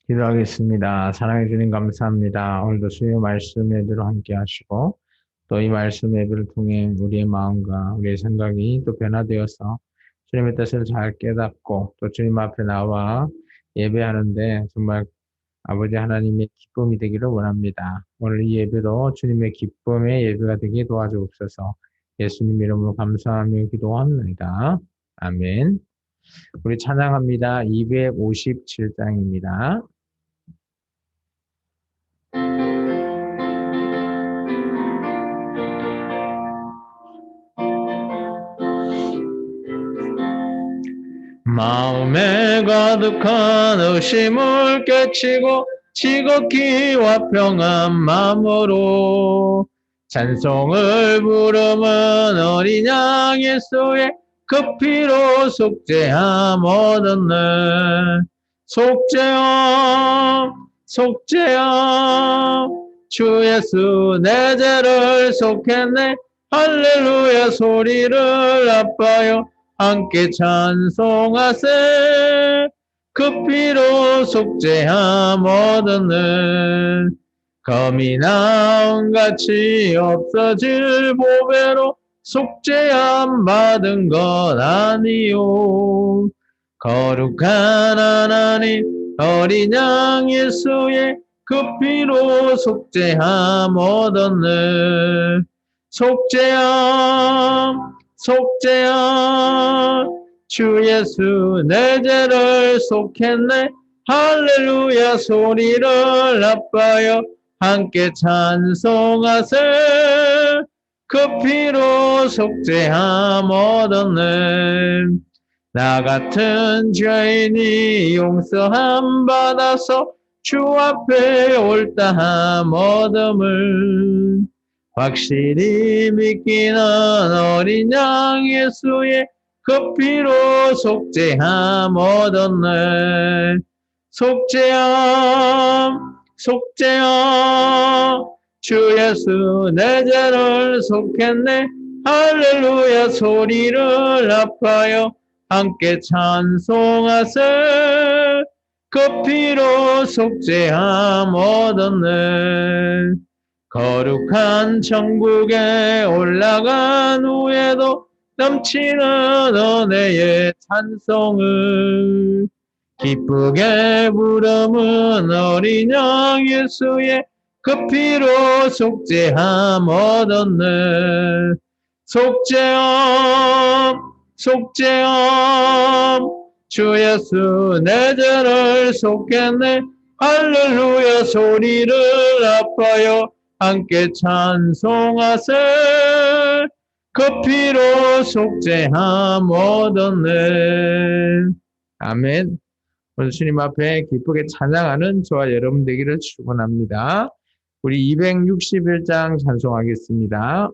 기도하겠습니다. 사랑해 주님 감사합니다. 오늘도 주의 말씀 예배로 함께 하시고 또 이 말씀 예배를 통해 우리의 마음과 우리의 생각이 또 변화되어서 주님의 뜻을 잘 깨닫고 또 주님 앞에 나와 예배하는데 정말 아버지 하나님의 기쁨이 되기를 원합니다. 오늘 이 예배도 주님의 기쁨의 예배가 되게 도와주옵소서. 예수님 이름으로 감사하며 기도합니다. 아멘. 우리 찬양합니다. 257장입니다. 마음에 가득한 의심을 깨치고 지극히와 평안 마음으로 찬송을 부르면 어린 양 예수의 그 피로 속죄함 얻었네. 속죄함 속죄함 주 예수 내 죄를 속했네. 할렐루야 소리를 아파요 함께 찬송하세. 그 피로 속죄함 얻었네. 검이 나온 같이 없어질 보배로 속죄함 받은 것 아니요. 거룩한 하나님 어린 양 예수의 그 피로 속죄함 얻었네. 속죄함 속죄함 주 예수 내 죄를 속했네. 할렐루야 소리를 아파요 함께 찬송하세. 그 피로 속죄함 얻었네. 나 같은 죄인이 용서함 받아서 주 앞에 옳다함 얻음을 확실히 믿기는 어린 양 예수의 그 피로 속죄함 얻었네. 속죄함 속죄함 주 예수 내 죄를 속했네. 할렐루야 소리를 아파요 함께 찬송하세. 그 피로 속죄함 얻었네. 거룩한 천국에 올라간 후에도 넘치는 은혜의 찬송을 기쁘게 부르는 어린 양 예수의 그 피로 속죄함 얻었네. 속죄함 속죄함 주 예수 내 죄를 속했네. 할렐루야 소리를 아파요 함께 찬송하세. 그 피로 속죄함 얻었네. 아멘. 오늘 주님 앞에 기쁘게 찬양하는 저와 여러분 되기를 축원합니다. 우리 261장 찬송하겠습니다.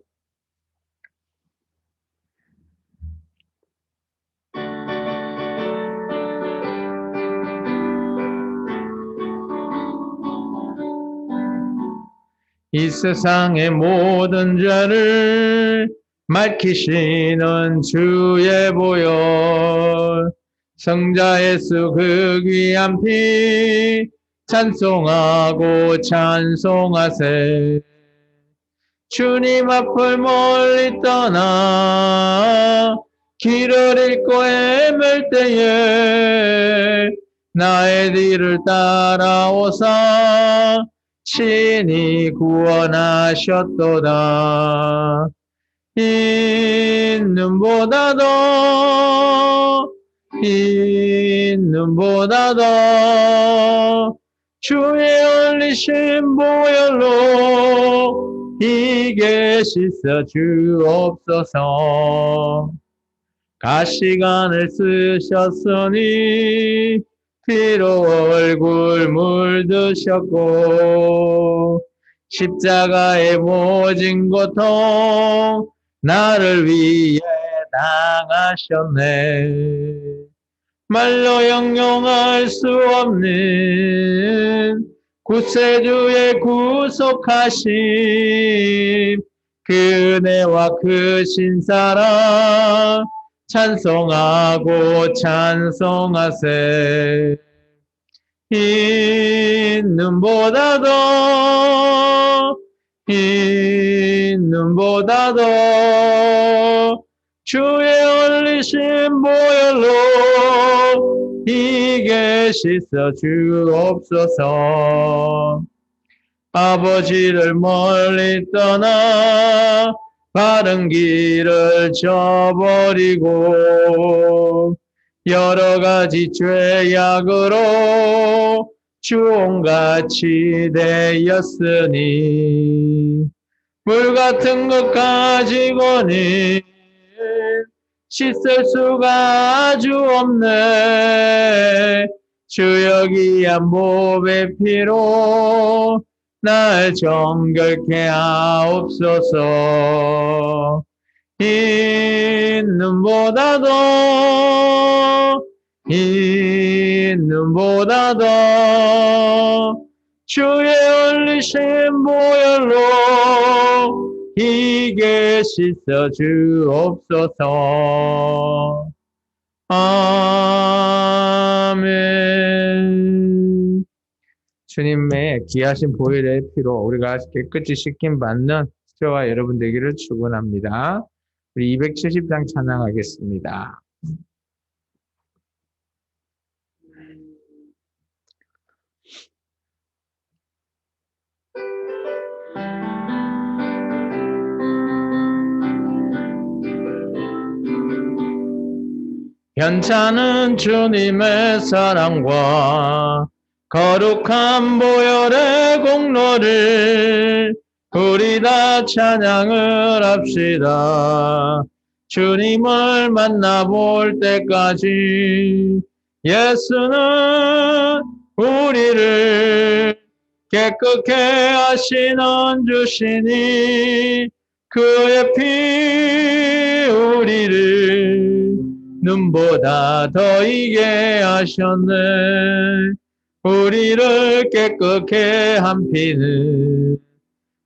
이 세상의 모든 죄를 밝히시는 주의 보혈 성자 예수 그 귀한 피 찬송하고 찬송하세. 주님 앞을 멀리 떠나 길을 잃고 헤맬 때에 나의 뒤를 따라오사 친히 구원하셨도다. 있는보다 더 주의 흘리신 보혈로 이게 씻어 주옵소서. 가시관을 쓰셨으니 피로 얼굴 물드셨고 십자가의 모진 고통 나를 위해 당하셨네. 말로 형용할 수 없는 구세주의 구속하심 그 은혜와 그 신사랑 찬송하고 찬송하세. 있는보다도 주의 올리신 보혈로 이게 씻어 주옵소서. 아버지를 멀리 떠나 바른 길을 저버리고 여러 가지 죄악으로 주홍같이 되었으니 물 같은 것 가지고는 씻을 수가 아주 없네. 주 여기야 몸의 피로 날 정결케 하옵소서. 있는보다도 주의 올리신 보혈로 이게 씻어 주옵소서. 아멘. 주님의 귀하신 보혈의 피로 우리가 깨끗이 씻김 받는 저와 여러분 되기를 축원합니다. 우리 270장 찬양하겠습니다. 현찮은 주님의 사랑과 거룩한 보혈의 공로를 우리 다 찬양을 합시다. 주님을 만나볼 때까지 예수는 우리를 깨끗게 하시는 주시니 그의 피 우리를 눈보다 더 이게 하셨네. 우리를 깨끗게 한 피는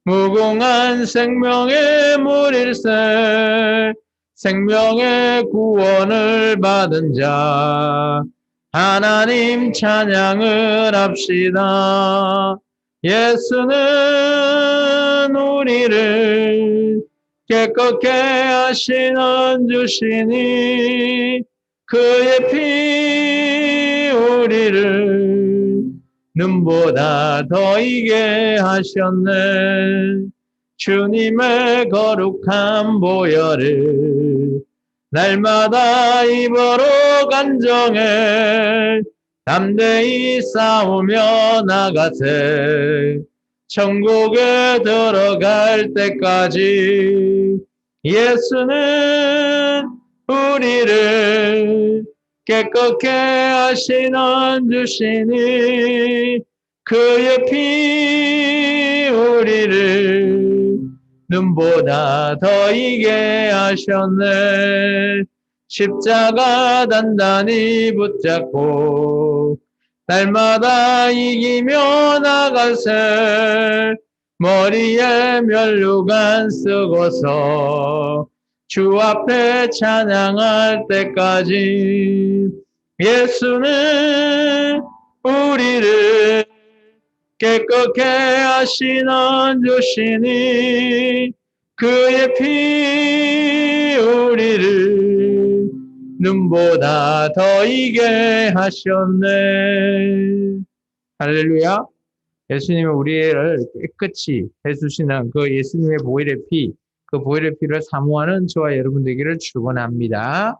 무궁한 생명의 물일세. 생명의 구원을 받은 자 하나님 찬양을 합시다. 예수는 우리를 깨끗게 하시는 주시니 그의 피 우리를 눈보다 더 이게 하셨네. 주님의 거룩한 보혈을 날마다 입으로 간정해 담대히 싸우며 나가세. 천국에 들어갈 때까지 예수는 우리를 깨끗게 하시는 주시니 그의 피 우리를 눈보다 더 이게 하셨네. 십자가 단단히 붙잡고 날마다 이기며 나가세. 머리에 면류관 쓰고서 주 앞에 찬양할 때까지 예수는 우리를 깨끗게 하시는 주시니 그의 피 우리를 눈보다 더 이게 하셨네. 할렐루야. 예수님이 우리를 깨끗이 해주시는 그 예수님의 보혈의 피, 그 보혈의 피를 사모하는 저와 여러분 되기를 축원합니다.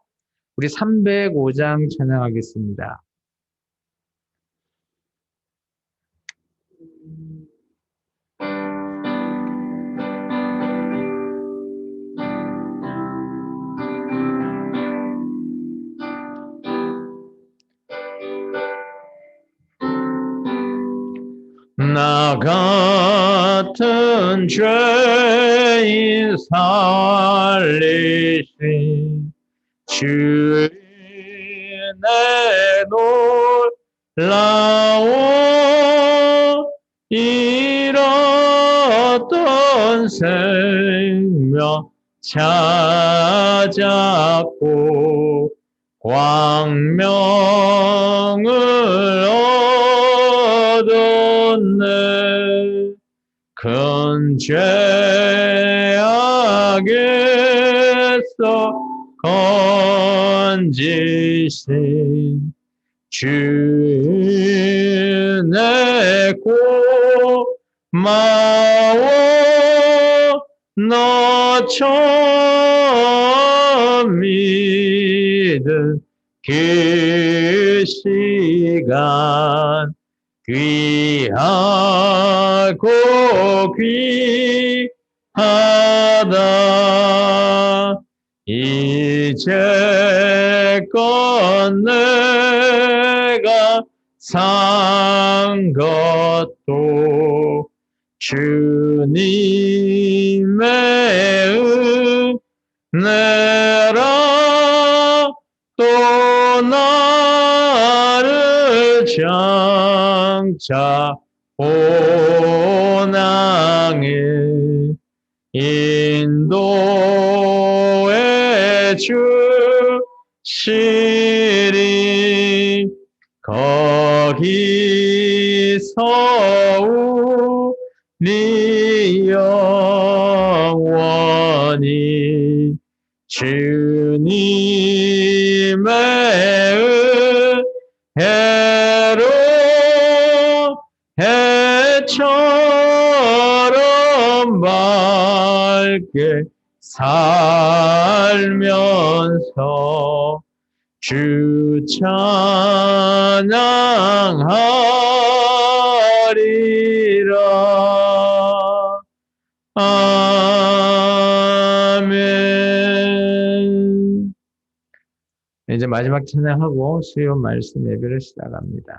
우리 305장 찬양하겠습니다. 나 같은 죄인 살리신 주의 내 놀라운 잃었던 생명 찾았고 광명을 얻은 큰 죄악에서 건지신 주의 고마워 너 처음 믿은 그 시간 귀하고 귀하다 이제껏 내가 산 것도 주님의 은혜라 또 나를 장차 본향에 인도해 주시리 거기서 우리 영원히 주님의 은혜로 해처럼 밝게 살면서 주 찬양하리라. 아멘. 이제 마지막 찬양하고 수요 말씀 예배를 시작합니다.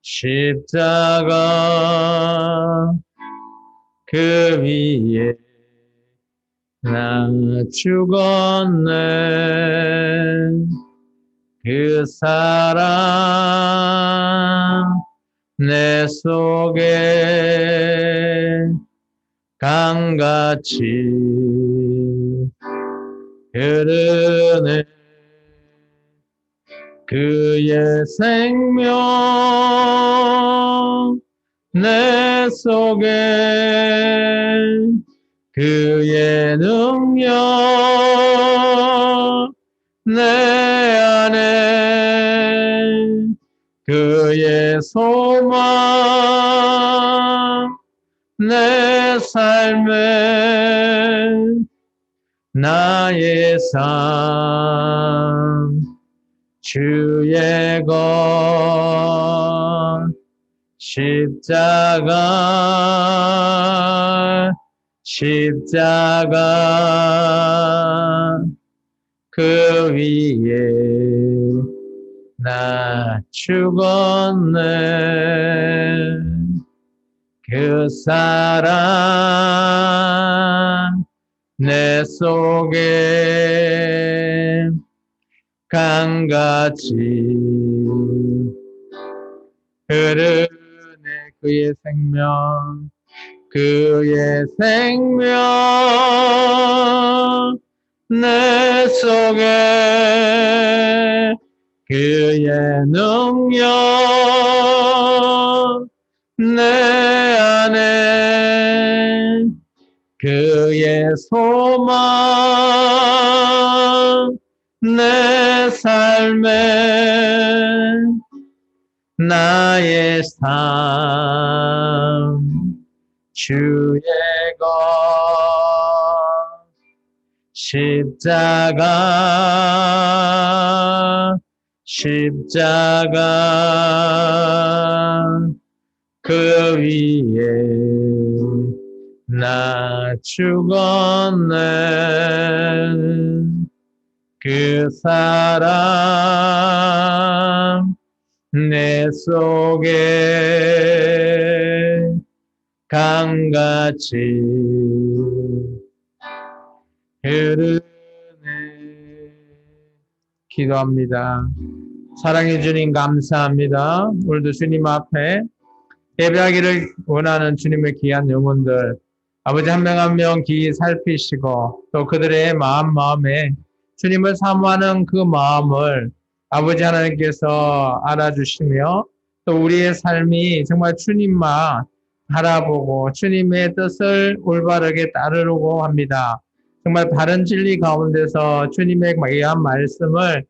십자가 그 위에 나 죽었네 그 사랑 내 속에 강같이 흐르네 그의 생명 내 속에 그의 능력 내 안에 그의 소망 내 삶에 나의 삶 주의 것 십자가 그 위에 나 죽었네 그 사랑 내 속에 강같이 흐르네 그의 생명 내 속에 그의 능력 내 안에 그의 소망 내 삶에 나의 삶 주의 것 십자가 그 위에 나 죽었네 그 사랑 내 속에 강같이 흐르네 기도합니다. 사랑해 주님 감사합니다. 오늘도 주님 앞에 예배하기를 원하는 주님의 귀한 영혼들 아버지 한 명 한 명 귀히 살피시고 또 그들의 마음에 주님을 사모하는 그 마음을 아버지 하나님께서 알아주시며 또 우리의 삶이 정말 주님만 바라보고 주님의 뜻을 올바르게 따르려고 합니다. 정말 바른 진리 가운데서 주님의 귀한 말씀을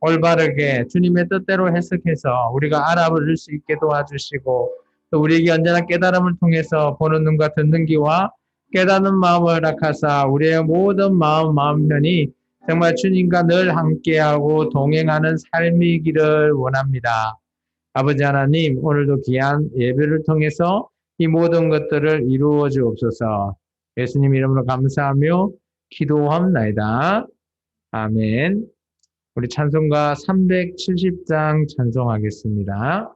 올바르게 주님의 뜻대로 해석해서 우리가 알아볼 수 있게 도와주시고 또 우리에게 언제나 깨달음을 통해서 보는 눈과 듣는 귀와 깨닫는 마음을 허락하사 우리의 모든 마음편이 정말 주님과 늘 함께하고 동행하는 삶이기를 원합니다. 아버지 하나님, 오늘도 귀한 예배를 통해서 이 모든 것들을 이루어 주옵소서. 예수님 이름으로 감사하며 기도합나이다. 아멘. 우리 찬송가 370장 찬송하겠습니다.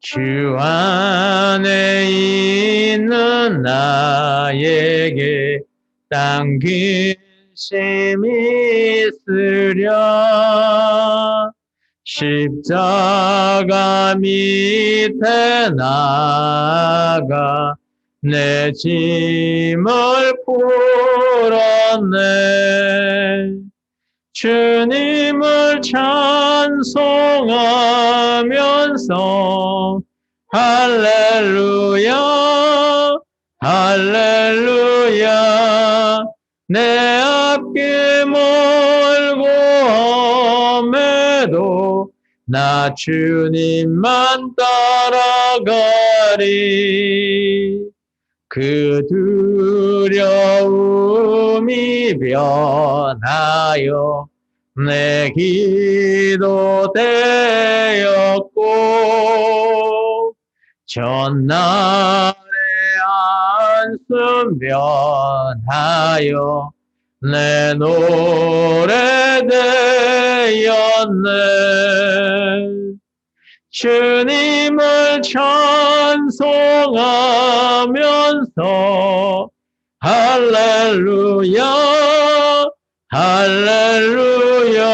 주 안에 있는 나에게 땅 근심이 있으랴 십자가 밑에 나가 내 짐을 풀었네 주님을 찬송하면서 할렐루야 할렐루야 내 앞길 멀고 험해도 나 주님만 따라가리 그 두려움이 변하여 내 기도 되었고 전날의 한숨 변하여 내 노래 되었네 주님을 찬송하면서 할렐루야 할렐루야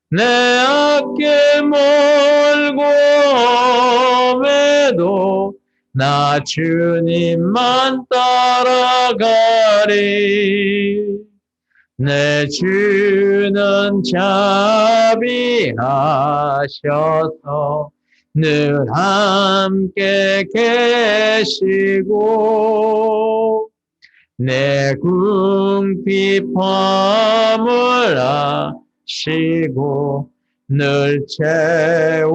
내 앞길 멀고 험해도 나 주님만 따라가리 내 주는 자비하셔서 늘 함께 계시고 내 궁핍함을 아시고 늘 채워주시네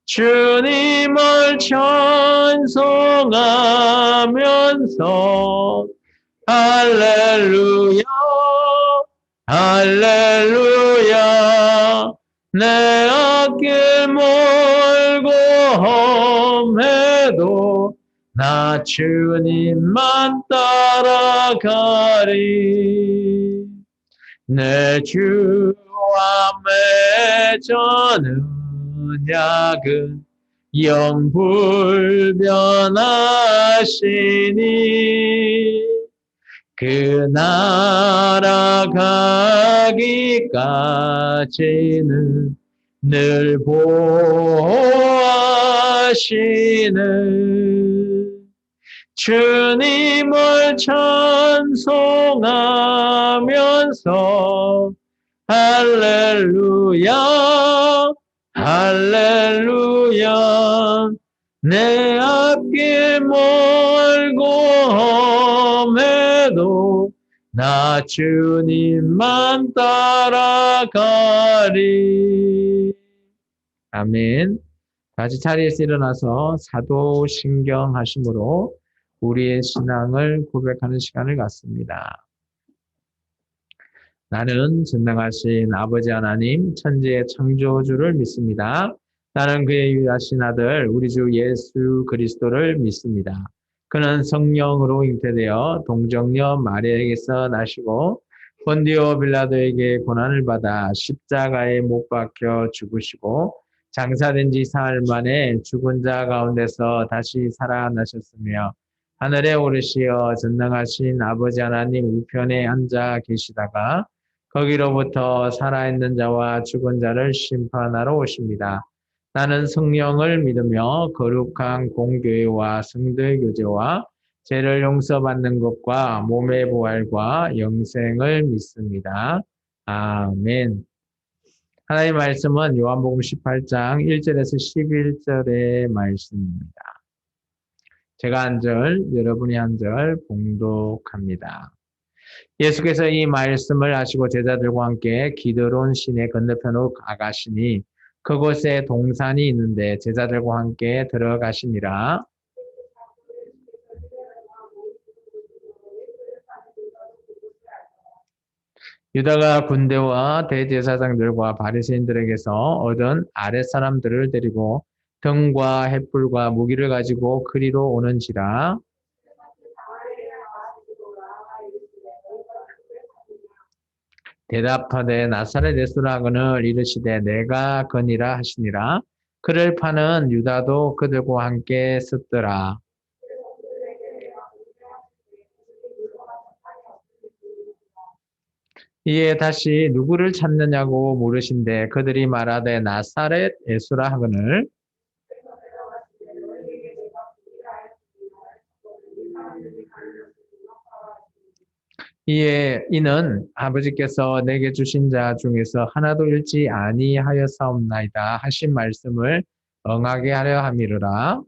주님을 찬송하면서 할렐루야 할렐루야 내 앞길 멀고 험해도 나 주님만 따라가리 내 주와 맺은 언약은 영불변하시니 그 나라 가기까지는 늘 보호하시는 주님을 찬송하면서 할렐루야 할렐루야 내 앞길 멀고 험해도 나 주님만 따라가리 아멘. 다시 자리에서 일어나서 사도신경 하심으로 우리의 신앙을 고백하는 시간을 갖습니다. 나는 전능하신 아버지 하나님 천지의 창조주를 믿습니다. 나는 그의 유일하신 아들 우리 주 예수 그리스도를 믿습니다. 그는 성령으로 잉태되어 동정녀 마리아에게서 나시고 본디오 빌라도에게 고난을 받아 십자가에 못 박혀 죽으시고 장사된 지 사흘 만에 죽은 자 가운데서 다시 살아나셨으며 하늘에 오르시어 전능하신 아버지 하나님 우편에 앉아 계시다가 거기로부터 살아있는 자와 죽은 자를 심판하러 오십니다. 나는 성령을 믿으며 거룩한 공교회와 성도의 교제와 죄를 용서받는 것과 몸의 부활과 영생을 믿습니다. 아멘. 하나님의 말씀은 요한복음 18장 1절에서 11절의 말씀입니다. 제가 한 절, 여러분이 한 절 봉독합니다. 예수께서 이 말씀을 하시고 제자들과 함께 기드론 시내 건너편으로 가시니 그곳에 동산이 있는데 제자들과 함께 들어가시니라. 유다가 군대와 대제사장들과 바리새인들에게서 얻은 아랫사람들을 데리고 등과 횃불과 무기를 가지고 그리로 오는지라. 대답하되 나사렛 예수라 하거늘 이르시되 내가 거니라 하시니라. 그를 파는 유다도 그들과 함께 섰더라. 이에 다시 누구를 찾느냐고 물으신대 그들이 말하되 나사렛 예수라 하거늘. 이에 이는 아버지께서 내게 주신 자 중에서 하나도 잃지 아니하였사옵나이다 하신 말씀을 응하게 하려 함이르라.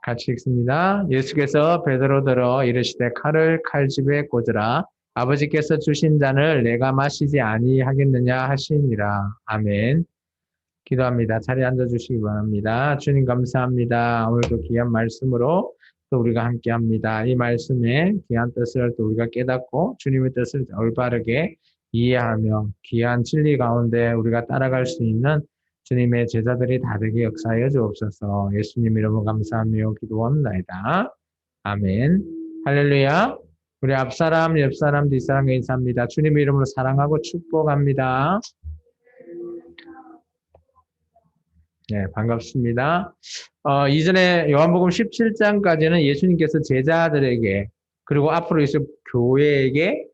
같이 읽습니다. 예수께서 베드로더러 이르시되 칼을 칼집에 꽂으라. 아버지께서 주신 잔을 내가 마시지 아니하겠느냐 하시니라. 아멘. 기도합니다. 자리에 앉아주시기 바랍니다. 주님 감사합니다. 오늘도 귀한 말씀으로 또 우리가 함께합니다. 이 말씀의 귀한 뜻을 또 우리가 깨닫고 주님의 뜻을 올바르게 이해하며 귀한 진리 가운데 우리가 따라갈 수 있는 주님의 제자들이 다르게 역사하여 주옵소서. 예수님 이름으로 감사하며 기도합니다. 아멘. 할렐루야. 우리 앞사람, 옆사람, 뒷사람과 인사합니다. 주님 이름으로 사랑하고 축복합니다. 네, 반갑습니다. 이전에 요한복음 17장까지는 예수님께서 제자들에게 그리고 앞으로 있을 교회에게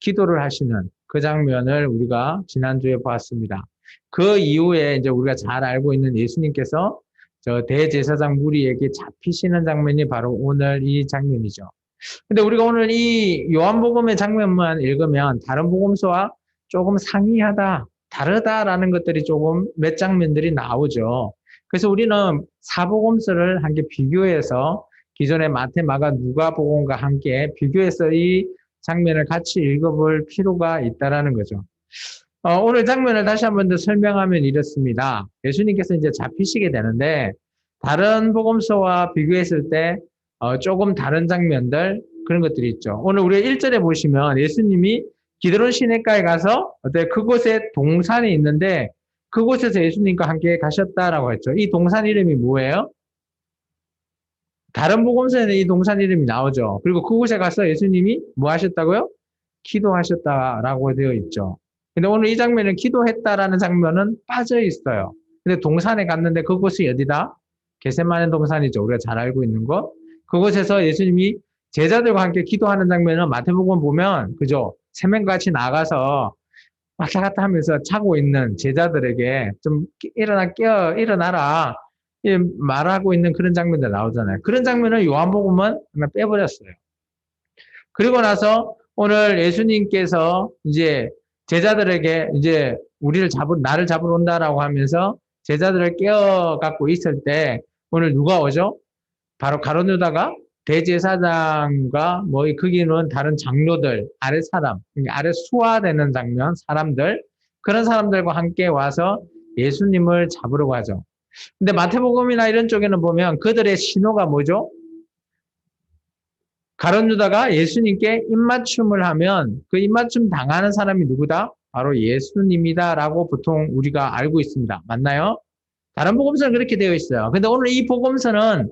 기도를 하시는 그 장면을 우리가 지난주에 봤습니다. 그 이후에 이제 우리가 잘 알고 있는 예수님께서 저 대제사장 무리에게 잡히시는 장면이 바로 오늘 이 장면이죠. 근데 우리가 오늘 이 요한복음의 장면만 읽으면 다른 복음서와 조금 상이하다, 다르다라는 것들이 조금 몇 장면들이 나오죠. 그래서 우리는 사복음서를 함께 비교해서 기존의 마태, 마가, 누가복음과 함께 비교해서 이 장면을 같이 읽어볼 필요가 있다라는 거죠. 오늘 장면을 다시 한 번 더 설명하면 이렇습니다. 예수님께서 이제 잡히시게 되는데 다른 복음서와 비교했을 때 조금 다른 장면들 그런 것들이 있죠. 오늘 우리가 1절에 보시면 예수님이 기드론 시내가에 가서 그곳에 동산이 있는데 그곳에서 예수님과 함께 가셨다라고 했죠. 이 동산 이름이 뭐예요? 다른 복음서에는 이 동산 이름이 나오죠. 그리고 그곳에 가서 예수님이 뭐 하셨다고요? 기도하셨다라고 되어 있죠. 근데 오늘 이 장면은 기도했다라는 장면은 빠져 있어요. 근데 동산에 갔는데 그곳이 어디다? 겟세마네 동산이죠. 우리가 잘 알고 있는 것. 그곳에서 예수님이 제자들과 함께 기도하는 장면은 마태복음 보면 그죠? 세명같이 나가서 왔다 갔다 하면서 자고 있는 제자들에게 좀 일어나라 말하고 있는 그런 장면들 나오잖아요. 그런 장면을 요한복음은 그냥 빼버렸어요. 그리고 나서 오늘 예수님께서 이제 제자들에게 이제 나를 잡으러 온다라고 하면서 제자들을 깨어갖고 있을 때 오늘 누가 오죠? 바로 가룟 유다가 대제사장과 거기는 다른 장로들, 아래 사람, 아래 수하되는 장면, 사람들, 그런 사람들과 함께 와서 예수님을 잡으러 가죠. 근데 마태복음이나 이런 쪽에는 보면 그들의 신호가 뭐죠? 가룟 유다가 예수님께 입맞춤을 하면 그 입맞춤 당하는 사람이 누구다? 바로 예수님이다라고 보통 우리가 알고 있습니다. 맞나요? 다른 복음서는 그렇게 되어 있어요. 근데 오늘 이 복음서는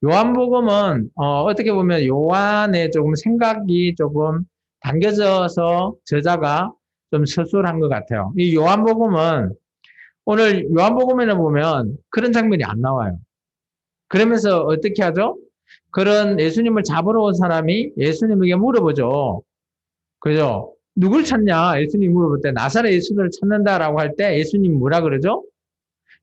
요한복음은 어떻게 보면 요한의 조금 생각이 조금 담겨져서 저자가 좀 서술한 것 같아요. 이 요한복음은 오늘 요한복음에는 보면 그런 장면이 안 나와요. 그러면서 어떻게 하죠? 그런 예수님을 잡으러 온 사람이 예수님에게 물어보죠. 그죠? 누굴 찾냐? 예수님 물어볼 때 나사렛 예수를 찾는다라고 할 때 예수님 뭐라 그러죠?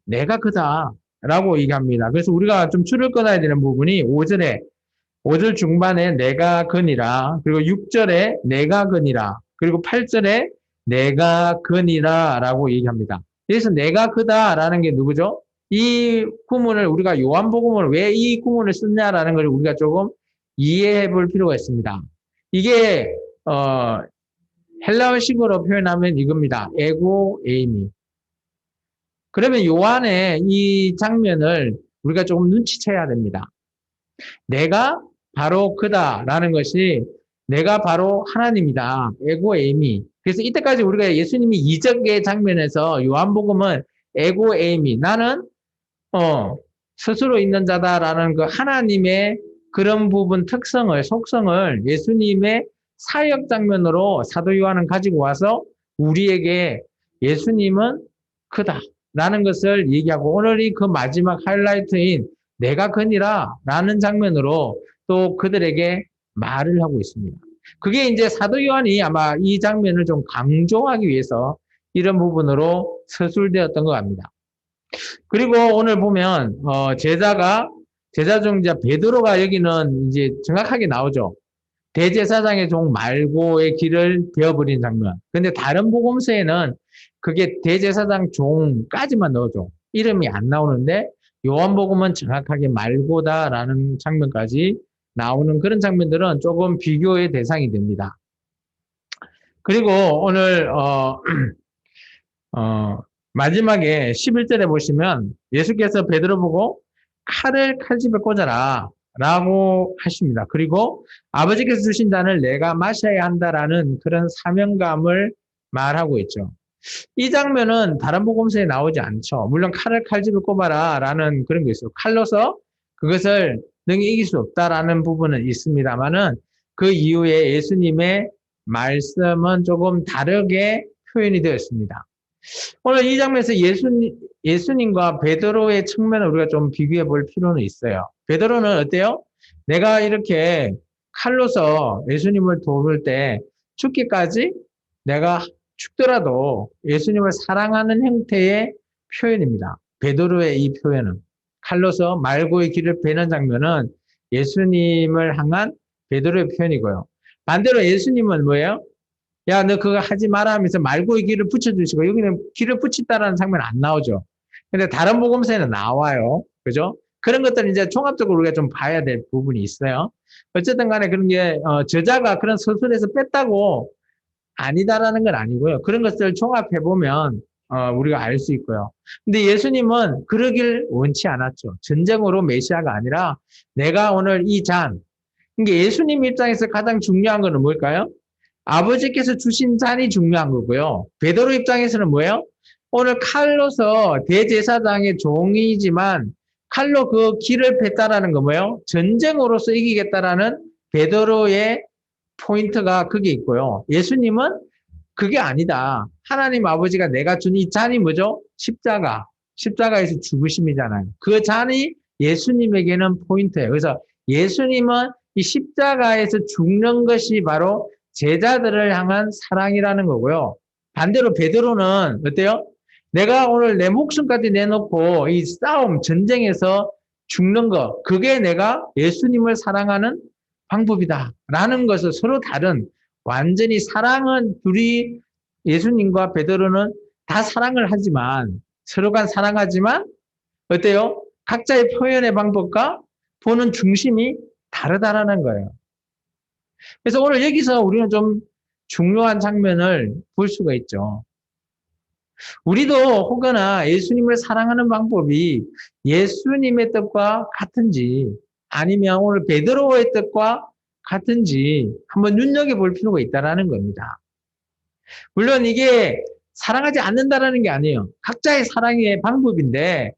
내가 그다. 라고 얘기합니다. 그래서 우리가 좀 줄을 끊어야 되는 부분이 5절 중반에 내가 그니라, 그리고 6절에 내가 그니라, 그리고 8절에 내가 그니라 라고 얘기합니다. 그래서 내가 그다라는 게 누구죠? 이 구문을 우리가 요한복음을 왜 이 구문을 썼냐라는 걸 우리가 조금 이해해 볼 필요가 있습니다. 이게 헬라어식으로 표현하면 이겁니다. 에고 에이미. 그러면 요한의 이 장면을 우리가 조금 눈치채야 됩니다. 내가 바로 그다라는 것이 내가 바로 하나님이다. 에고 에이미. 그래서 이때까지 우리가 예수님이 이적의 장면에서 요한복음은 에고 에이미. 나는 스스로 있는 자다라는 그 하나님의 그런 부분 특성을 속성을 예수님의 사역 장면으로 사도 요한은 가지고 와서 우리에게 예수님은 크다라는 것을 얘기하고 오늘이 그 마지막 하이라이트인 내가 그니라 라는 장면으로 또 그들에게 말을 하고 있습니다. 그게 이제 사도 요한이 아마 이 장면을 좀 강조하기 위해서 이런 부분으로 서술되었던 것 같습니다. 그리고 오늘 보면 제자 중 이제 베드로가 여기는 이제 정확하게 나오죠. 대제사장의 종 말고의 길을 베어버린 장면. 근데 다른 복음서에는 그게 대제사장 종까지만 넣어줘. 이름이 안 나오는데 요한복음은 정확하게 말고다라는 장면까지 나오는 그런 장면들은 조금 비교의 대상이 됩니다. 그리고 오늘 마지막에 11절에 보시면 예수께서 베드로 보고 칼을 칼집에 꽂아라 라고 하십니다. 그리고 아버지께서 주신 잔을 내가 마셔야 한다라는 그런 사명감을 말하고 있죠. 이 장면은 다른 복음서에 나오지 않죠. 물론 칼을 칼집에 꼽아라 라는 그런 게 있어요. 칼로서 그것을 능히 이길 수 없다라는 부분은 있습니다만은 그 이후에 예수님의 말씀은 조금 다르게 표현이 되어 있습니다. 오늘 이 장면에서 예수님과 베드로의 측면을 우리가 좀 비교해 볼 필요는 있어요. 베드로는 어때요? 내가 이렇게 칼로서 예수님을 도울 때 죽기까지 내가 죽더라도 예수님을 사랑하는 형태의 표현입니다. 베드로의 이 표현은 칼로서 말고의 길을 베는 장면은 예수님을 향한 베드로의 표현이고요. 반대로 예수님은 뭐예요? 야, 너 그거 하지 마라 하면서 말고의 길을 붙여주시고, 여기는 길을 붙였다라는 장면 안 나오죠. 근데 다른 복음서에는 나와요. 그죠? 그런 것들은 이제 종합적으로 우리가 좀 봐야 될 부분이 있어요. 어쨌든 간에 그런 게, 저자가 그런 서술에서 뺐다고 아니다라는 건 아니고요. 그런 것들을 종합해보면, 우리가 알 수 있고요. 근데 예수님은 그러길 원치 않았죠. 전쟁으로 메시아가 아니라 내가 오늘 이 잔, 이게 예수님 입장에서 가장 중요한 거는 뭘까요? 아버지께서 주신 잔이 중요한 거고요. 베드로 입장에서는 뭐예요? 오늘 칼로서 대제사장의 종이지만 칼로 그 길을 뺐다라는 거 뭐예요? 전쟁으로서 이기겠다라는 베드로의 포인트가 그게 있고요. 예수님은 그게 아니다. 하나님 아버지가 내가 준 이 잔이 뭐죠? 십자가에서 죽으심이잖아요. 그 잔이 예수님에게는 포인트예요. 그래서 예수님은 이 십자가에서 죽는 것이 바로 제자들을 향한 사랑이라는 거고요. 반대로 베드로는 어때요? 내가 오늘 내 목숨까지 내놓고 이 싸움, 전쟁에서 죽는 거, 그게 내가 예수님을 사랑하는 방법이다. 라는 것을 서로 다른, 완전히 사랑은 둘이 예수님과 베드로는 다 사랑을 하지만, 서로가 사랑하지만, 어때요? 각자의 표현의 방법과 보는 중심이 다르다라는 거예요. 그래서 오늘 여기서 우리는 좀 중요한 장면을 볼 수가 있죠. 우리도 혹여나 예수님을 사랑하는 방법이 예수님의 뜻과 같은지 아니면 오늘 베드로의 뜻과 같은지 한번 눈여겨볼 필요가 있다는 겁니다. 물론 이게 사랑하지 않는다라는 게 아니에요. 각자의 사랑의 방법인데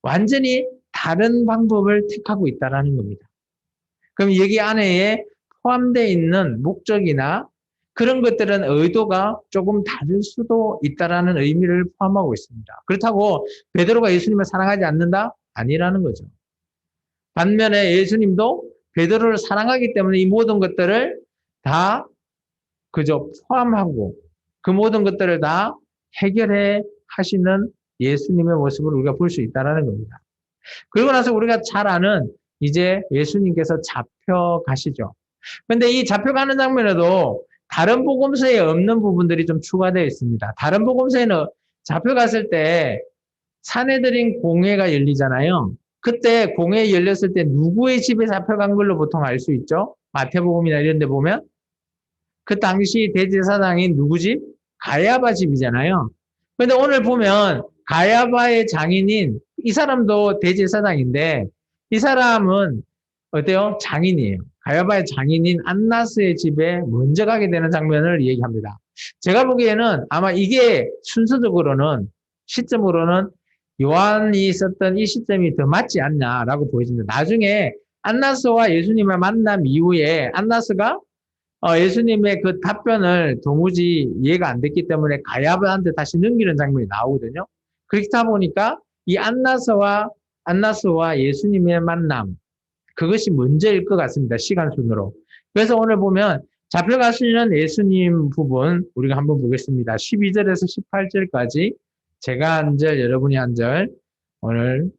완전히 다른 방법을 택하고 있다라는 겁니다. 그럼 여기 안에 포함되어 있는 목적이나 그런 것들은 의도가 조금 다를 수도 있다라는 의미를 포함하고 있습니다. 그렇다고 베드로가 예수님을 사랑하지 않는다? 아니라는 거죠. 반면에 예수님도 베드로를 사랑하기 때문에 이 모든 것들을 다 그저 포함하고 그 모든 것들을 다 해결해 하시는 예수님의 모습을 우리가 볼 수 있다는 겁니다. 그리고 나서 우리가 잘 아는 이제 예수님께서 잡혀가시죠. 근데 이 잡혀가는 장면에도 다른 복음서에 없는 부분들이 좀 추가되어 있습니다. 다른 복음서에는 잡혀갔을 때 사내들인 공회가 열리잖아요. 그때 공회 열렸을 때 누구의 집에 잡혀간 걸로 보통 알 수 있죠? 마태복음이나 이런 데 보면 그 당시 대제사장인 누구 집? 가야바 집이잖아요. 근데 오늘 보면 가야바의 장인인 이 사람도 대제사장인데 이 사람은 어때요? 장인이에요. 가야바의 장인인 안나스의 집에 먼저 가게 되는 장면을 얘기합니다. 제가 보기에는 아마 이게 순서적으로는 시점으로는 요한이 있었던 이 시점이 더 맞지 않냐라고 보여집니다. 나중에 안나스와 예수님을 만남 이후에 안나스가 예수님의 그 답변을 도무지 이해가 안 됐기 때문에 가야바한테 다시 넘기는 장면이 나오거든요. 그렇다 보니까 이 안나스와 예수님의 만남, 그것이 문제일 것 같습니다. 시간 순으로. 그래서 오늘 보면 잡혀가시는 예수님 부분 우리가 한번 보겠습니다. 12절에서 18절까지 제가 한 절, 여러분이 한 절 오늘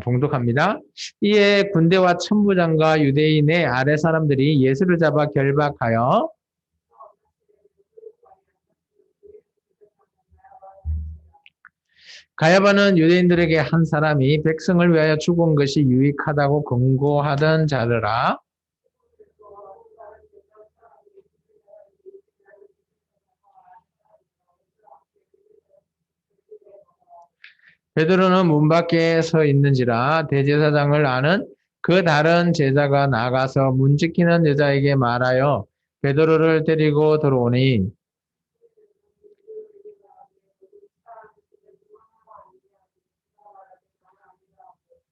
봉독합니다. 이에 군대와 천부장과 유대인의 아래 사람들이 예수를 잡아 결박하여 가야바는 유대인들에게 한 사람이 백성을 위하여 죽은 것이 유익하다고 권고하던 자르라. 베드로는 문 밖에 서 있는지라 대제사장을 아는 그 다른 제자가 나가서 문 지키는 여자에게 말하여 베드로를 데리고 들어오니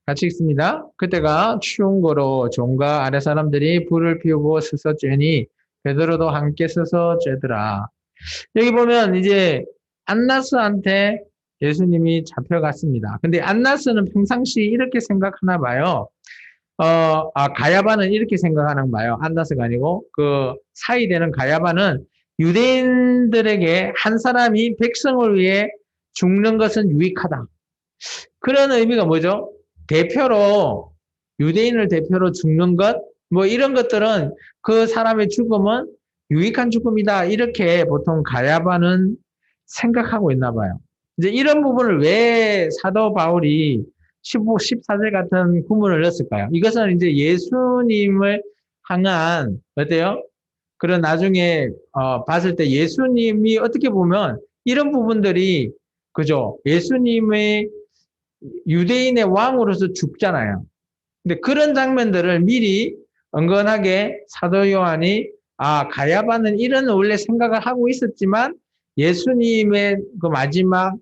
같이 읽습니다. 그때가 추운 거로 종과 아래 사람들이 불을 피우고 서서 쬐니 베드로도 함께 서서 쬐더라. 여기 보면 이제 안나스한테 예수님이 잡혀갔습니다. 근데 안나스는 평상시 이렇게 생각하나 봐요. 가야바는 이렇게 생각하는 봐요. 안나스가 아니고 그 사이 되는 가야바는 유대인들에게 한 사람이 백성을 위해 죽는 것은 유익하다. 그런 의미가 뭐죠? 대표로 유대인을 대표로 죽는 것, 뭐 이런 것들은 그 사람의 죽음은 유익한 죽음이다. 이렇게 보통 가야바는 생각하고 있나 봐요. 이제 이런 부분을 왜 사도 바울이 15, 14절 같은 구문을 넣었을까요? 이것은 이제 예수님을 향한 어때요? 그런 나중에 봤을 때 예수님이 어떻게 보면 이런 부분들이 그죠? 예수님의 유대인의 왕으로서 죽잖아요. 근데 그런 장면들을 미리 은근하게 사도 요한이 가야바는 이런 원래 생각을 하고 있었지만 예수님의 그 마지막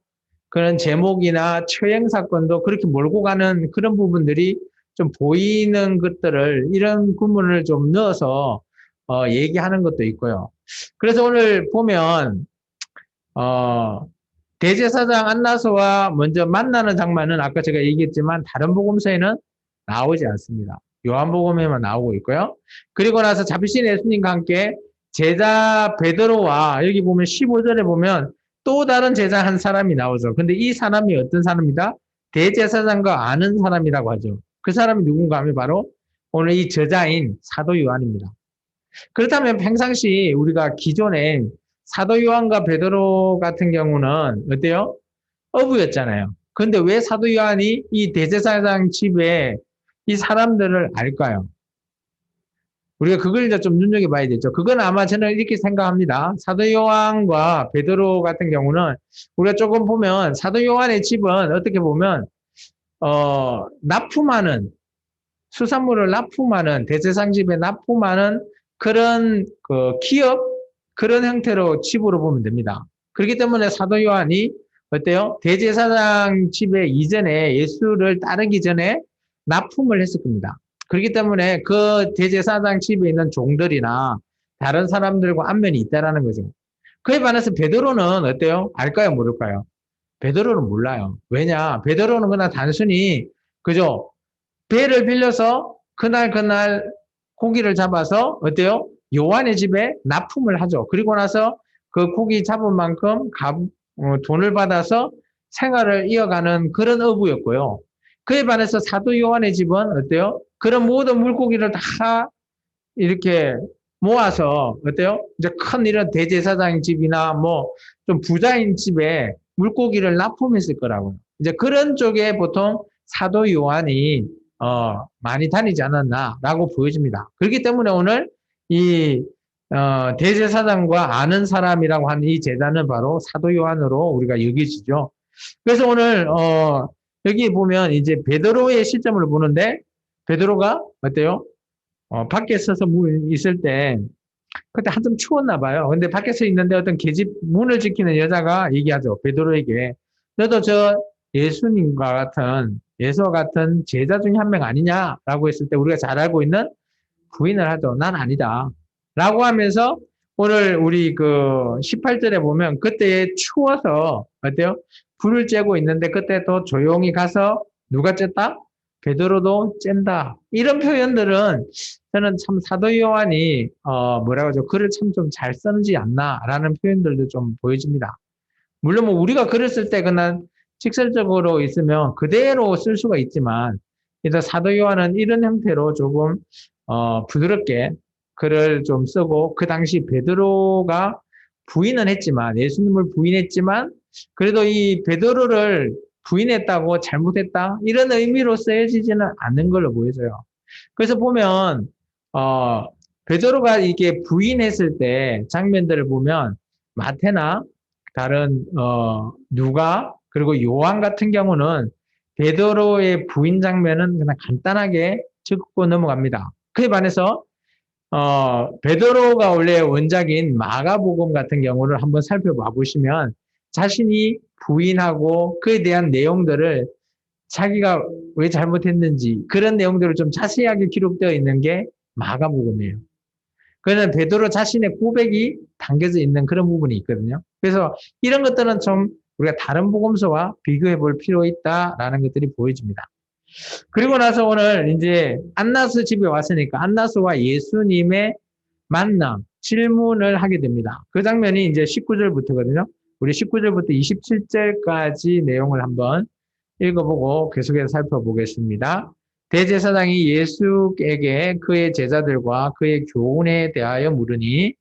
그런 제목이나 처형 사건도 그렇게 몰고 가는 그런 부분들이 좀 보이는 것들을 이런 구문을 좀 넣어서 얘기하는 것도 있고요. 그래서 오늘 보면 대제사장 안나스와 먼저 만나는 장면은 아까 제가 얘기했지만 다른 복음서에는 나오지 않습니다. 요한복음에만 나오고 있고요. 그리고 나서 잡히신 예수님과 함께 제자 베드로와 여기 보면 15절에 보면 또 다른 제자 한 사람이 나오죠. 근데 이 사람이 어떤 사람이다? 대제사장과 아는 사람이라고 하죠. 그 사람이 누군가 하면 바로 오늘 이 저자인 사도 요한입니다. 그렇다면 평상시 우리가 기존에 사도 요한과 베드로 같은 경우는 어때요? 어부였잖아요. 그런데 왜 사도 요한이 이 대제사장 집에 이 사람들을 알까요? 우리가 그걸 이제 좀 눈여겨봐야 되죠. 그건 아마 저는 이렇게 생각합니다. 사도 요한과 베드로 같은 경우는 우리가 조금 보면 사도 요한의 집은 어떻게 보면 납품하는 수산물을 납품하는 대제사장 집에 납품하는 그런 그 기업 그런 형태로 집으로 보면 됩니다. 그렇기 때문에 사도 요한이 어때요? 대제사장 집에 이전에 예수를 따르기 전에 납품을 했을 겁니다. 그렇기 때문에 그 대제사장 집에 있는 종들이나 다른 사람들과 안면이 있다라는 거죠. 그에 반해서 베드로는 어때요? 알까요? 모를까요? 베드로는 몰라요. 왜냐? 베드로는 그냥 단순히 그죠? 배를 빌려서 그날 고기를 잡아서 어때요? 요한의 집에 납품을 하죠. 그리고 나서 그 고기 잡은 만큼 돈을 받아서 생활을 이어가는 그런 어부였고요. 그에 반해서 사도 요한의 집은 어때요? 그런 모든 물고기를 다 이렇게 모아서 어때요? 이제 큰 이런 대제사장 집이나 뭐 좀 부자인 집에 물고기를 납품했을 거라고요. 이제 그런 쪽에 보통 사도 요한이 많이 다니지 않았나라고 보여집니다. 그렇기 때문에 오늘 이 대제사장과 아는 사람이라고 하는 이 제자는 바로 사도 요한으로 우리가 여기지죠. 그래서 오늘 여기 보면 이제 베드로의 시점을 보는데 베드로가 어때요? 밖에 서서 있을 때 그때 한참 추웠나 봐요. 근데 밖에서 있는데 어떤 계집 문을 지키는 여자가 얘기하죠. 베드로에게 너도 저 예수님과 같은 예수와 같은 제자 중에 한 명 아니냐라고 했을 때 우리가 잘 알고 있는 부인을 하죠. 난 아니다. 라고 하면서 오늘 우리 그 18절에 보면 그때 추워서 어때요? 불을 쬐고 있는데 그때 또 조용히 가서 누가 쬐다? 베드로도 쨘다. 이런 표현들은 저는 참 사도 요한이 뭐라고 하죠? 글을 참 좀 잘 쓰는지 않나라는 표현들도 좀 보여집니다. 물론 뭐 우리가 글을 쓸 때 그냥 직설적으로 있으면 그대로 쓸 수가 있지만 일단 사도 요한은 이런 형태로 조금 부드럽게 글을 좀 쓰고 그 당시 베드로가 부인은 했지만 예수님을 부인했지만 그래도 이 베드로를 부인했다고 잘못했다 이런 의미로 쓰여지지는 않는 걸로 보여져요. 그래서 보면 어, 베드로가 이게 부인했을 때 장면들을 보면 마태나 다른 누가 그리고 요한 같은 경우는 베드로의 부인 장면은 그냥 간단하게 짚고 넘어갑니다. 그에 반해서 베드로가 원래 원작인 마가복음 같은 경우를 한번 살펴봐 보시면 자신이 부인하고 그에 대한 내용들을 자기가 왜 잘못했는지 그런 내용들을 좀 자세하게 기록되어 있는 게 마가복음이에요. 그는 베드로 자신의 고백이 담겨져 있는 그런 부분이 있거든요. 그래서 이런 것들은 좀 우리가 다른 복음서와 비교해 볼 필요 있다라는 것들이 보여집니다. 그리고 나서 오늘 이제 안나스 집에 왔으니까 안나스와 예수님의 만남, 질문을 하게 됩니다. 그 장면이 이제 19절부터거든요. 우리 19절부터 27절까지 내용을 한번 읽어보고 계속해서 살펴보겠습니다. 대제사장이 예수에게 그의 제자들과 그의 교훈에 대하여 물으니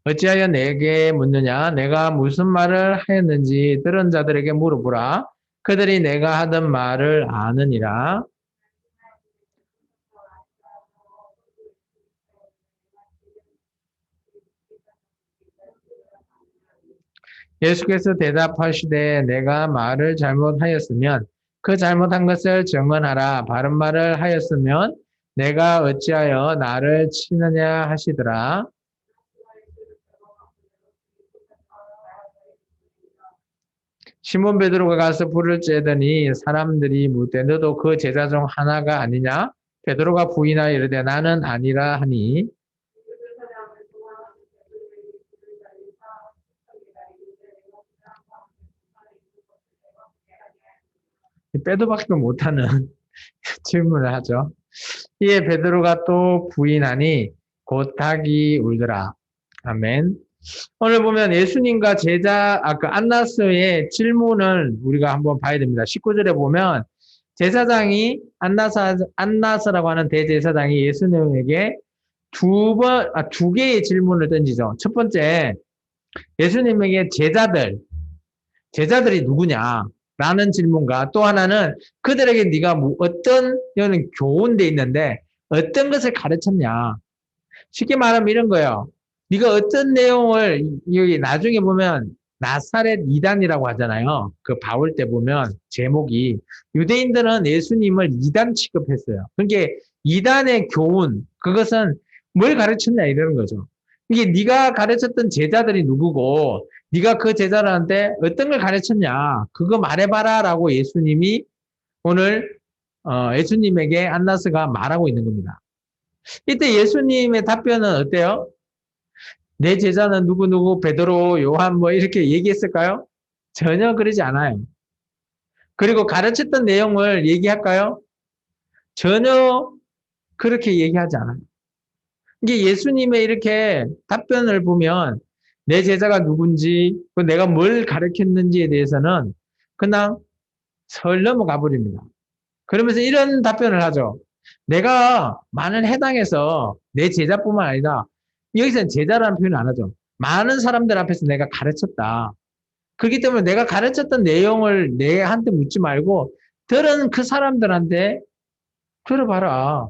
어찌하여 내게 묻느냐? 내가 무슨 말을 하였는지 들은 자들에게 물어보라. 그들이 내가 하던 말을 아느니라. 예수께서 대답하시되 내가 말을 잘못하였으면 그 잘못한 것을 증언하라. 바른 말을 하였으면 내가 어찌하여 나를 치느냐 하시더라. 시몬 베드로가 가서 불을 쬐더니 사람들이 묻되 너도 그 제자 중 하나가 아니냐? 베드로가 부인하여 이르되 나는 아니라 하니 빼도 박도 못하는 질문을 하죠. 이에 베드로가 또 부인하니 곧 닭이 울더라. 아멘. 오늘 보면 예수님과 제자, 그 안나스의 질문을 우리가 한번 봐야 됩니다. 19절에 보면 제사장이 안나스라고 하는 대제사장이 예수님에게 두 개의 질문을 던지죠. 첫 번째, 예수님에게 제자들이 누구냐? 라는 질문과 또 하나는 그들에게 네가 어떤 이거는 교훈돼 있는데 어떤 것을 가르쳤냐? 쉽게 말하면 이런 거예요. 네가 어떤 내용을 여기 나중에 보면 나사렛 이단이라고 하잖아요. 그 바울 때 보면 제목이 유대인들은 예수님을 이단 취급했어요. 그러니까 이단의 교훈, 그것은 뭘 가르쳤냐 이러는 거죠. 이게 네가 가르쳤던 제자들이 누구고 네가 그 제자들한테 어떤 걸 가르쳤냐 그거 말해봐라라고 예수님이 오늘 예수님에게 안나스가 말하고 있는 겁니다. 이때 예수님의 답변은 어때요? 내 제자는 누구누구 베드로 요한 뭐 이렇게 얘기했을까요? 전혀 그러지 않아요. 그리고 가르쳤던 내용을 얘기할까요? 전혀 그렇게 얘기하지 않아요. 이게 예수님의 이렇게 답변을 보면 내 제자가 누군지 내가 뭘 가르쳤는지에 대해서는 그냥 설 넘어가 버립니다. 그러면서 이런 답변을 하죠. 내가 많은 해당에서 내 제자뿐만 아니라 여기서는 제자라는 표현을 안 하죠. 많은 사람들 앞에서 내가 가르쳤다. 그렇기 때문에 내가 가르쳤던 내용을 내한테 묻지 말고 들은 그 사람들한테 들어봐라.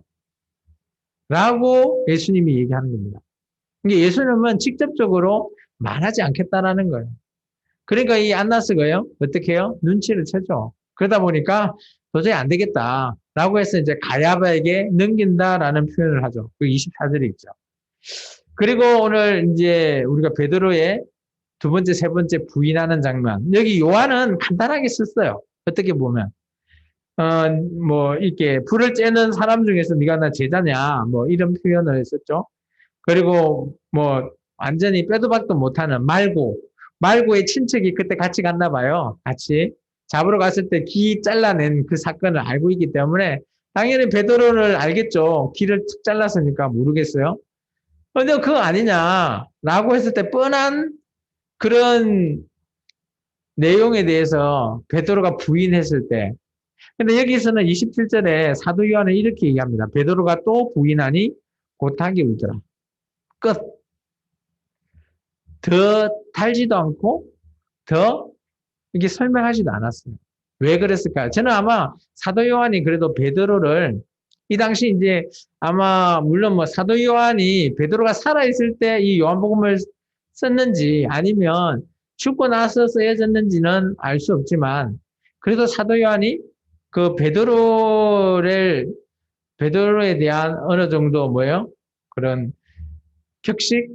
라고 예수님이 얘기하는 겁니다. 이게 예수님은 직접적으로 말하지 않겠다라는 거예요. 그러니까 이 안나스가요, 어떻게 해요? 눈치를 채죠. 그러다 보니까 도저히 안 되겠다. 라고 해서 이제 가야바에게 넘긴다라는 표현을 하죠. 그 24절에 있죠. 그리고 오늘 이제 우리가 베드로의 두 번째, 세 번째 부인하는 장면. 여기 요한은 간단하게 썼어요. 어떻게 보면. 뭐, 이렇게 불을 쬐는 사람 중에서 네가 나 제자냐. 뭐, 이런 표현을 했었죠. 그리고 뭐, 완전히 빼도 박도 못하는 말고의 친척이 그때 같이 갔나 봐요. 같이. 잡으러 갔을 때 귀 잘라낸 그 사건을 알고 있기 때문에 당연히 베드로를 알겠죠. 귀를 툭 잘랐으니까 모르겠어요. 근데 그거 아니냐라고 했을 때 뻔한 그런 내용에 대해서 베드로가 부인했을 때 근데 여기서는 27절에 사도 요한은 이렇게 얘기합니다. 베드로가 또 부인하니 고탕이 울더라. 끝. 더 달지도 않고 더 이게 설명하지도 않았어요. 왜 그랬을까요? 저는 아마 사도 요한이 그래도 베드로를 이 당시 이제 아마 물론 뭐 사도 요한이 베드로가 살아있을 때 이 요한복음을 썼는지 아니면 죽고 나서 쓰여졌는지는 알 수 없지만 그래도 사도 요한이 그 베드로에 대한 어느 정도 뭐예요? 그런 격식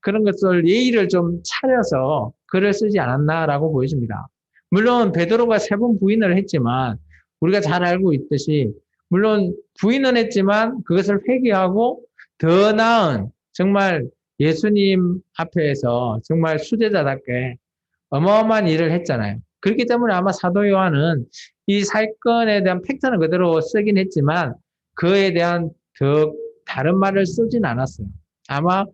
그런 것을 예의를 좀 차려서 글을 쓰지 않았나라고 보여집니다. 물론 베드로가 세 번 부인을 했지만 우리가 잘 알고 있듯이 물론 부인은 했지만 그것을 회개하고 더 나은 정말 예수님 앞에서 정말 수제자답게 어마어마한 일을 했잖아요. 그렇기 때문에 아마 사도 요한은 이 사건에 대한 팩트는 그대로 쓰긴 했지만 그에 대한 더 다른 말을 쓰진 않았어요. 아마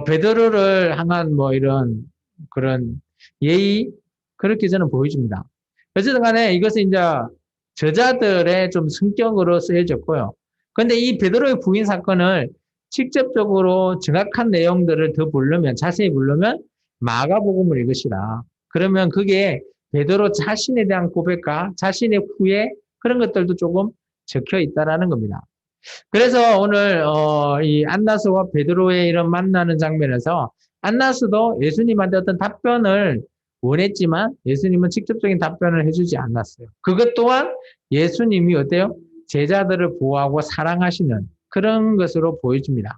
베드로를 향한 뭐 이런 그런 예의 그렇게 저는 보여집니다. 어쨌든 간에 이것은 이제 저자들의 좀 성격으로 쓰여졌고요. 그런데 이 베드로의 부인 사건을 직접적으로 정확한 내용들을 더 보려면 자세히 보려면 마가복음을 읽으시라. 그러면 그게 베드로 자신에 대한 고백과 자신의 후회 그런 것들도 조금 적혀 있다라는 겁니다. 그래서 오늘 이 안나스와 베드로의 이런 만나는 장면에서 안나스도 예수님한테 어떤 답변을 원했지만 예수님은 직접적인 답변을 해주지 않았어요. 그것 또한 예수님이 어때요? 제자들을 보호하고 사랑하시는 그런 것으로 보여집니다.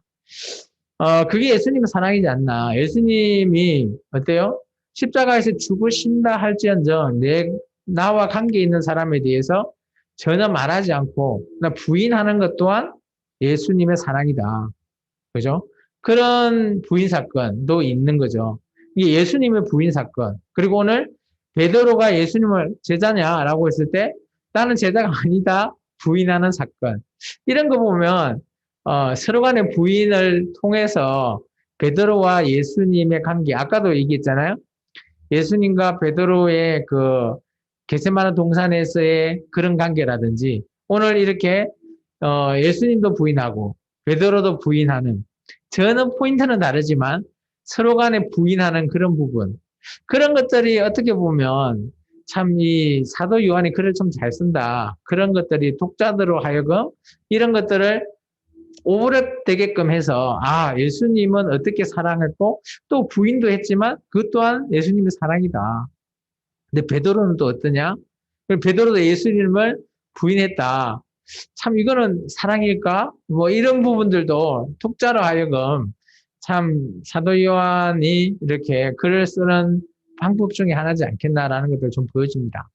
그게 예수님의 사랑이지 않나. 예수님이 어때요? 십자가에서 죽으신다 할지언정 나와 관계 있는 사람에 대해서 전혀 말하지 않고 부인하는 것 또한 예수님의 사랑이다. 그죠? 그런 부인 사건도 있는 거죠. 이게 예수님의 부인 사건. 그리고 오늘 베드로가 예수님을 제자냐라고 했을 때 나는 제자가 아니다. 부인하는 사건. 이런 거 보면 서로 간의 부인을 통해서 베드로와 예수님의 관계, 아까도 얘기했잖아요. 예수님과 베드로의 그 겟세마네 동산에서의 그런 관계라든지 오늘 이렇게 예수님도 부인하고 베드로도 부인하는 저는 포인트는 다르지만 서로 간에 부인하는 그런 부분 그런 것들이 어떻게 보면 참 이 사도 요한이 글을 좀 잘 쓴다 그런 것들이 독자들로 하여금 이런 것들을 오버랩 되게끔 해서, 아, 예수님은 어떻게 사랑했고, 또 부인도 했지만, 그것 또한 예수님의 사랑이다. 근데 베드로는 또 어떠냐? 베드로도 예수님을 부인했다. 참 이거는 사랑일까? 뭐 이런 부분들도 독자로 하여금 참 사도 요한이 이렇게 글을 쓰는 방법 중에 하나지 않겠나라는 것을 좀 보여줍니다.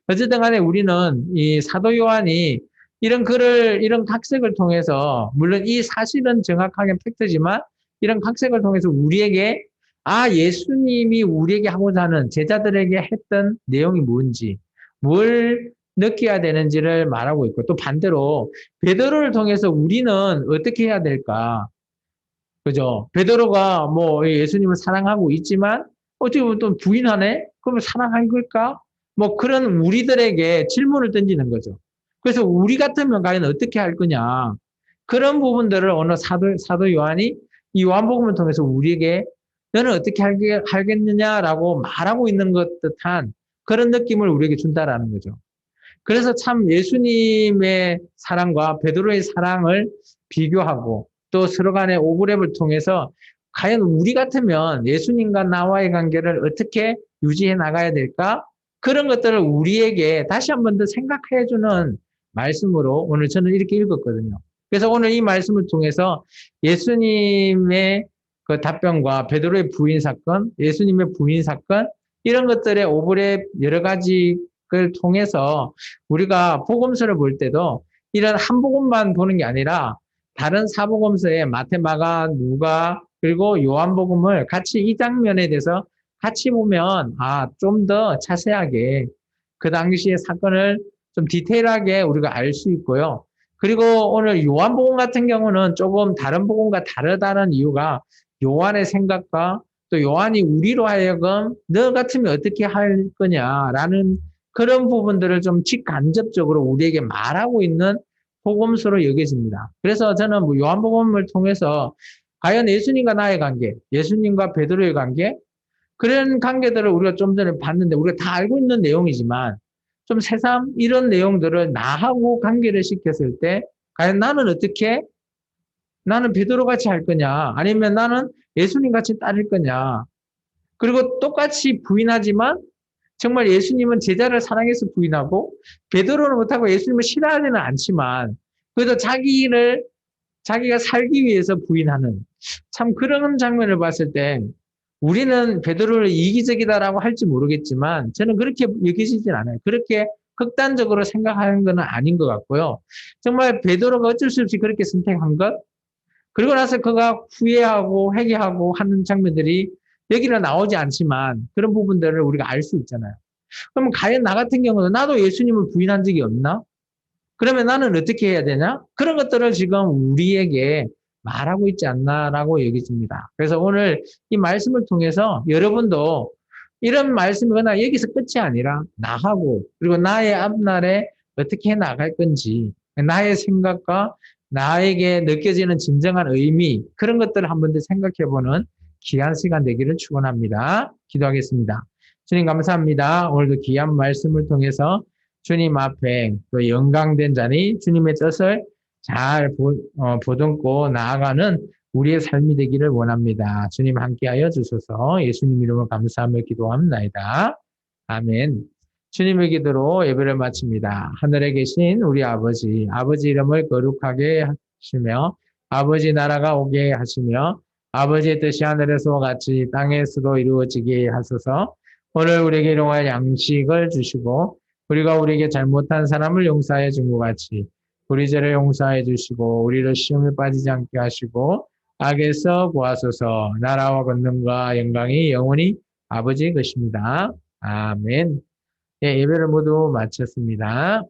어쨌든 간에 우리는 이 사도 요한이 이런 글을, 이런 각색을 통해서, 물론 이 사실은 정확하게 팩트지만, 이런 각색을 통해서 우리에게, 아, 예수님이 우리에게 하고자 하는 제자들에게 했던 내용이 뭔지, 뭘 느껴야 되는지를 말하고 있고, 또 반대로, 베드로를 통해서 우리는 어떻게 해야 될까? 그죠? 베드로가 뭐 예수님을 사랑하고 있지만 어떻게 보면 또 부인하네? 그러면 사랑한 걸까? 뭐 그런 우리들에게 질문을 던지는 거죠. 그래서 우리 같으면 과연 어떻게 할 거냐? 그런 부분들을 오늘 사도 요한이 이 요한복음을 통해서 우리에게 너는 어떻게 하겠느냐라고 말하고 있는 것 듯한 그런 느낌을 우리에게 준다라는 거죠. 그래서 참 예수님의 사랑과 베드로의 사랑을 비교하고 또 서로 간의 오브랩을 통해서 과연 우리 같으면 예수님과 나와의 관계를 어떻게 유지해 나가야 될까? 그런 것들을 우리에게 다시 한 번 더 생각해 주는 말씀으로 오늘 저는 이렇게 읽었거든요. 그래서 오늘 이 말씀을 통해서 예수님의 그 답변과 베드로의 부인 사건, 예수님의 부인 사건, 이런 것들의 오브랩 여러 가지 걸 통해서 우리가 복음서를 볼 때도 이런 한 복음만 보는 게 아니라 다른 사복음서에 마태, 마가, 누가 그리고 요한복음을 같이 이 장면에 대해서 같이 보면 아, 좀 더 자세하게 그 당시의 사건을 좀 디테일하게 우리가 알 수 있고요. 그리고 오늘 요한복음 같은 경우는 조금 다른 복음과 다르다는 이유가 요한의 생각과 또 요한이 우리로 하여금 너 같으면 어떻게 할 거냐라는 그런 부분들을 좀 직간접적으로 우리에게 말하고 있는 복음서로 여겨집니다. 그래서 저는 뭐 요한복음을 통해서 과연 예수님과 나의 관계, 예수님과 베드로의 관계, 그런 관계들을 우리가 좀 전에 봤는데 우리가 다 알고 있는 내용이지만 좀 새삼 이런 내용들을 나하고 관계를 시켰을 때 과연 나는 어떻게 나는 베드로 같이 할 거냐 아니면 나는 예수님 같이 따를 거냐 그리고 똑같이 부인하지만 정말 예수님은 제자를 사랑해서 부인하고 베드로는 못하고 예수님을 싫어하지는 않지만 그래도 자기가 살기 위해서 부인하는 참 그런 장면을 봤을 때 우리는 베드로를 이기적이다라고 할지 모르겠지만 저는 그렇게 여기시진 않아요. 그렇게 극단적으로 생각하는 건 아닌 것 같고요. 정말 베드로가 어쩔 수 없이 그렇게 선택한 것 그리고 나서 그가 후회하고 회개하고 하는 장면들이 여기는 나오지 않지만 그런 부분들을 우리가 알 수 있잖아요. 그러면 과연 나 같은 경우는 나도 예수님을 부인한 적이 없나? 그러면 나는 어떻게 해야 되냐? 그런 것들을 지금 우리에게 말하고 있지 않나라고 여겨집니다. 그래서 오늘 이 말씀을 통해서 여러분도 이런 말씀이 그냥 여기서 끝이 아니라 나하고 그리고 나의 앞날에 어떻게 해 나갈 건지 나의 생각과 나에게 느껴지는 진정한 의미 그런 것들을 한 번 더 생각해보는 귀한 시간 되기를 축원합니다. 기도하겠습니다. 주님 감사합니다. 오늘도 귀한 말씀을 통해서 주님 앞에 또 영광된 자니 주님의 뜻을 잘 보듬고 나아가는 우리의 삶이 되기를 원합니다. 주님 함께하여 주소서 예수님 이름으로 감사하며 기도합니다. 아멘. 주님의 기도로 예배를 마칩니다. 하늘에 계신 우리 아버지, 아버지 이름을 거룩하게 하시며 아버지 나라가 오게 하시며 아버지의 뜻이 하늘에서와 같이 땅에서도 이루어지게 하소서 오늘 우리에게 일용할 양식을 주시고 우리가 우리에게 잘못한 사람을 용서해 준 것 같이 우리 죄를 용서해 주시고 우리를 시험에 빠지지 않게 하시고 악에서 구하소서 나라와 권능과 영광이 영원히 아버지의 것입니다. 아멘. 예, 예배를 모두 마쳤습니다.